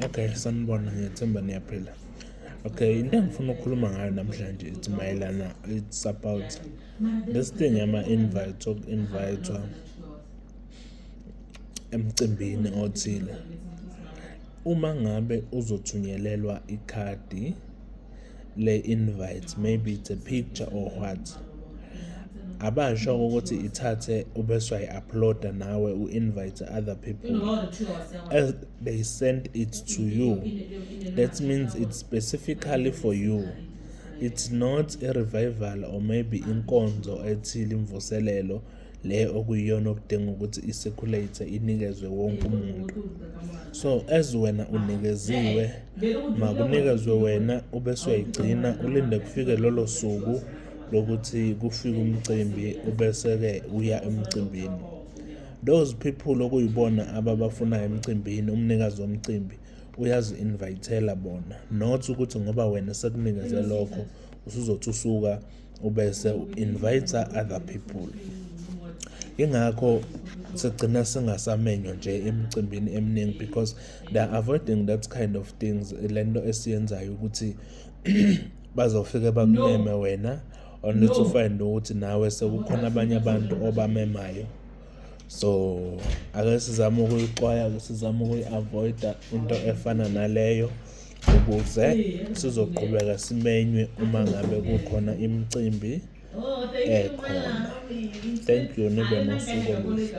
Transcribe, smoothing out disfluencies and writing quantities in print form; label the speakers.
Speaker 1: Okay, sanibona, ngiyethemba niyaphila. Okay, into engifuna ukukhuluma ngayo namhlanje it's about this thing invite emcimbini othile. Uma ngabe uzothunyelelwa ikhadi le-invite, maybe it's a picture or what, abasho ukuthi ithathe ubese uyayi-uploada nawe u-invite other people as they send it to you. That means it's specifically for you. It's not a revival or maybe inkonzo ethile imvuselelo le okuyiyona okudinga ukuthi i-circulate inikezwe wonke umuntu. So as wena unikeziwe, makunikezwe wena ubese uyayigcina ulinde kufike lolo suku lokuthi kufike umcimbi ubese-ke uya emcimbini. Those people okuyibona ababafuna emcimbini, umnikazi womcimbi uyazi-invitela bona, not ukuthi ngoba wena sekunikeze lokho usuzothi usuka ubese u-invite other people. Ingakho sigcina singasamenywa nje emcimbini eminingi because they are avoiding that kind of things. Lento esiyenzayo ukuthi bazofika bakumeme wena only to find ukuthi nawe sekukhona abanye abantu obamemayo. So ake sizame ukuyixwaya, sizame ukuyi-avoida into efana naleyo ukuze sizoqhubeka simenywe uma ngabe kukhona imicimbi ekhona. Thank you, nibe nosuku oluhle.